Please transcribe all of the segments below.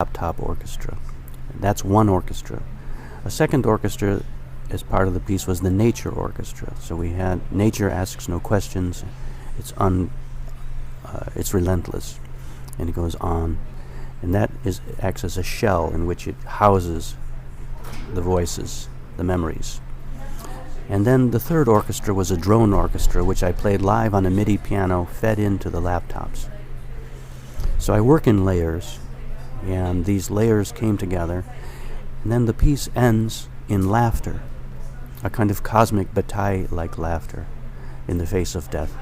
laptop orchestra. That's one orchestra. A second orchestra as part of the piece was the nature orchestra. So we had nature asks no questions. It's relentless, and it goes on, and that acts as a shell in which it houses the voices, the memories. And then the third orchestra was a drone orchestra, which I played live on a MIDI piano fed into the laptops. So I work in layers, and these layers came together, and then the piece ends in laughter, a kind of cosmic bataille-like laughter in the face of death.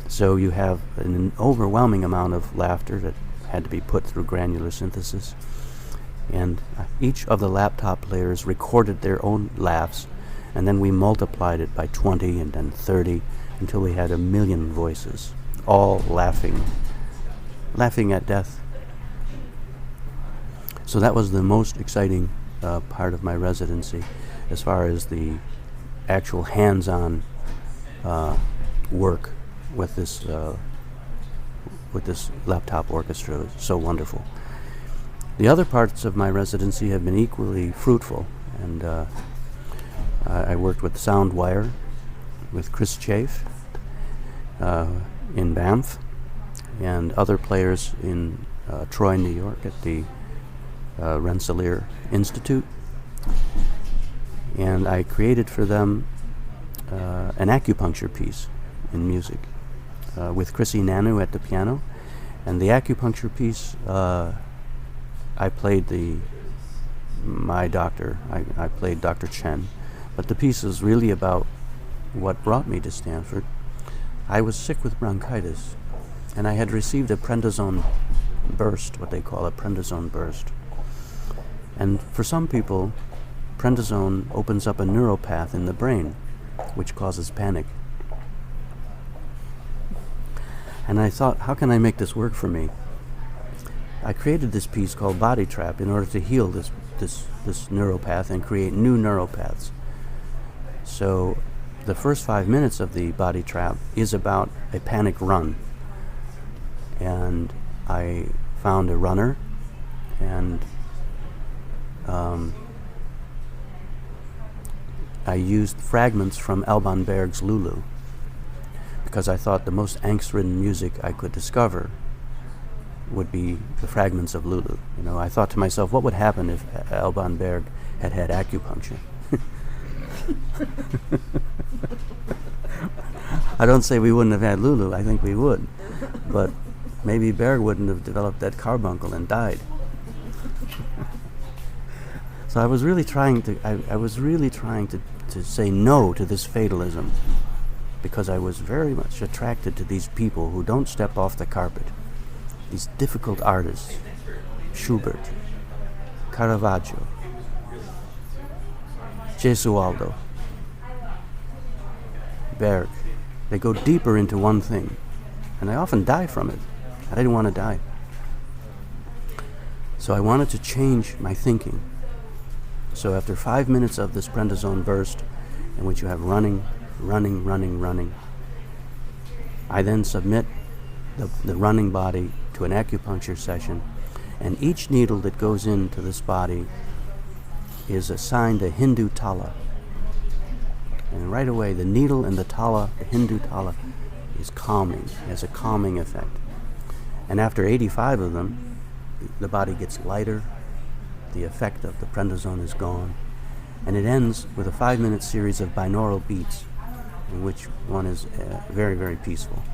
So you have an overwhelming amount of laughter that had to be put through granular synthesis, and each of the laptop layers recorded their own laughs, and then we multiplied it by 20 and then 30 until we had 1 million voices, all laughing at death. So that was the most exciting part of my residency as far as the actual hands-on work with this laptop orchestra. It was so wonderful. The other parts of my residency have been equally fruitful, and I worked with Soundwire, with Chris Chafe in Banff, and other players in Troy, New York at the Rensselaer Institute. And I created for them an acupuncture piece in music with Chrissy Nanu at the piano. And the acupuncture piece, I played my doctor. I played Dr. Chen. But the piece is really about what brought me to Stanford. I was sick with bronchitis, and I had received a prednisone burst, what they call a prednisone burst. And for some people, prednisone opens up a neuropath in the brain, which causes panic. And I thought, how can I make this work for me? I created this piece called Body Trap in order to heal this neuropath and create new neuropaths. So the first 5 minutes of the Body Trap is about a panic run. And I found a runner, and I used fragments from Alban Berg's Lulu, because I thought the most angst-ridden music I could discover would be the fragments of Lulu. I thought to myself, what would happen if Alban Berg had had acupuncture? I don't say we wouldn't have had Lulu, I think we would. But maybe Berg wouldn't have developed that carbuncle and died. So I was really trying to say no to this fatalism, because I was very much attracted to these people who don't step off the carpet. These difficult artists, Schubert, Caravaggio, Gesualdo, Berg. They go deeper into one thing, and I often die from it. I didn't want to die. So I wanted to change my thinking. So after 5 minutes of this prednisone burst, in which you have running, I then submit the running body to an acupuncture session, and each needle that goes into this body is assigned a Hindu tala. And right away, the needle and the tala, the Hindu tala, is calming, has a calming effect. And after 85 of them, the body gets lighter, the effect of the prednisone is gone, and it ends with a 5-minute series of binaural beats, in which one is very, very peaceful.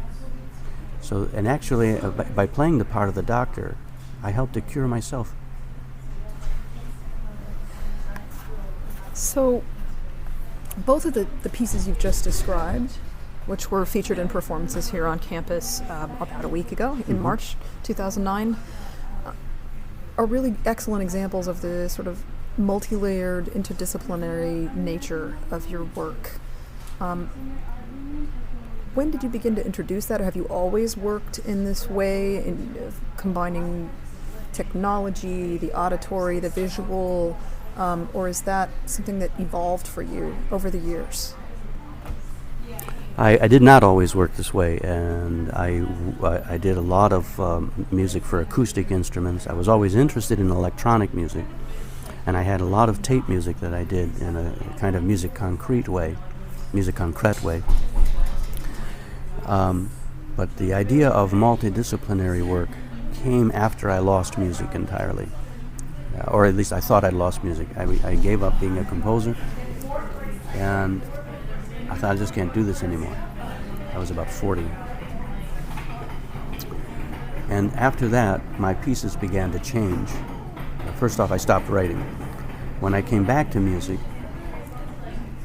So, and actually, by playing the part of the doctor, I helped to cure myself. So, both of the pieces you've just described, which were featured in performances here on campus about a week ago, in March 2009, are really excellent examples of the sort of multi-layered, interdisciplinary nature of your work. When did you begin to introduce that, or have you always worked in this way, in combining technology, the auditory, the visual, or is that something that evolved for you over the years? I did not always work this way, and I did a lot of music for acoustic instruments. I was always interested in electronic music, and I had a lot of tape music that I did in a kind of music concrete way. But the idea of multidisciplinary work came after I lost music entirely, or at least I thought I'd lost music. I gave up being a composer, and I thought I just can't do this anymore. I was about 40. And after that, my pieces began to change. First off, I stopped writing. When I came back to music,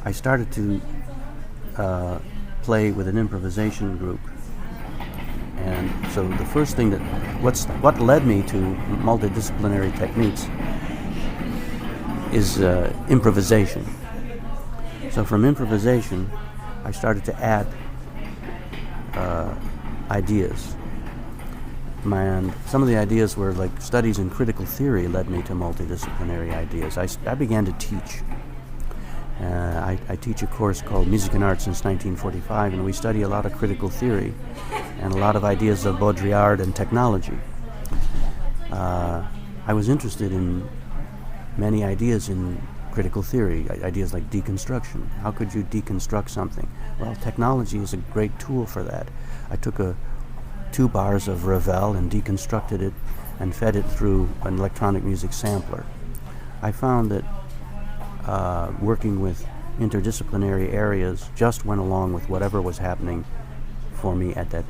I started to play with an improvisation group. And so the first thing what led me to multidisciplinary techniques is improvisation. So from improvisation, I started to add ideas. And some of the ideas were like studies in critical theory led me to multidisciplinary ideas. I began to teach. I teach a course called Music and Art since 1945, and we study a lot of critical theory and a lot of ideas of Baudrillard and technology. I was interested in many ideas in critical theory, ideas like deconstruction. How could you deconstruct something? Well, technology is a great tool for that. I took 2 bars of Ravel and deconstructed it and fed it through an electronic music sampler. I found that working with interdisciplinary areas just went along with whatever was happening for me at that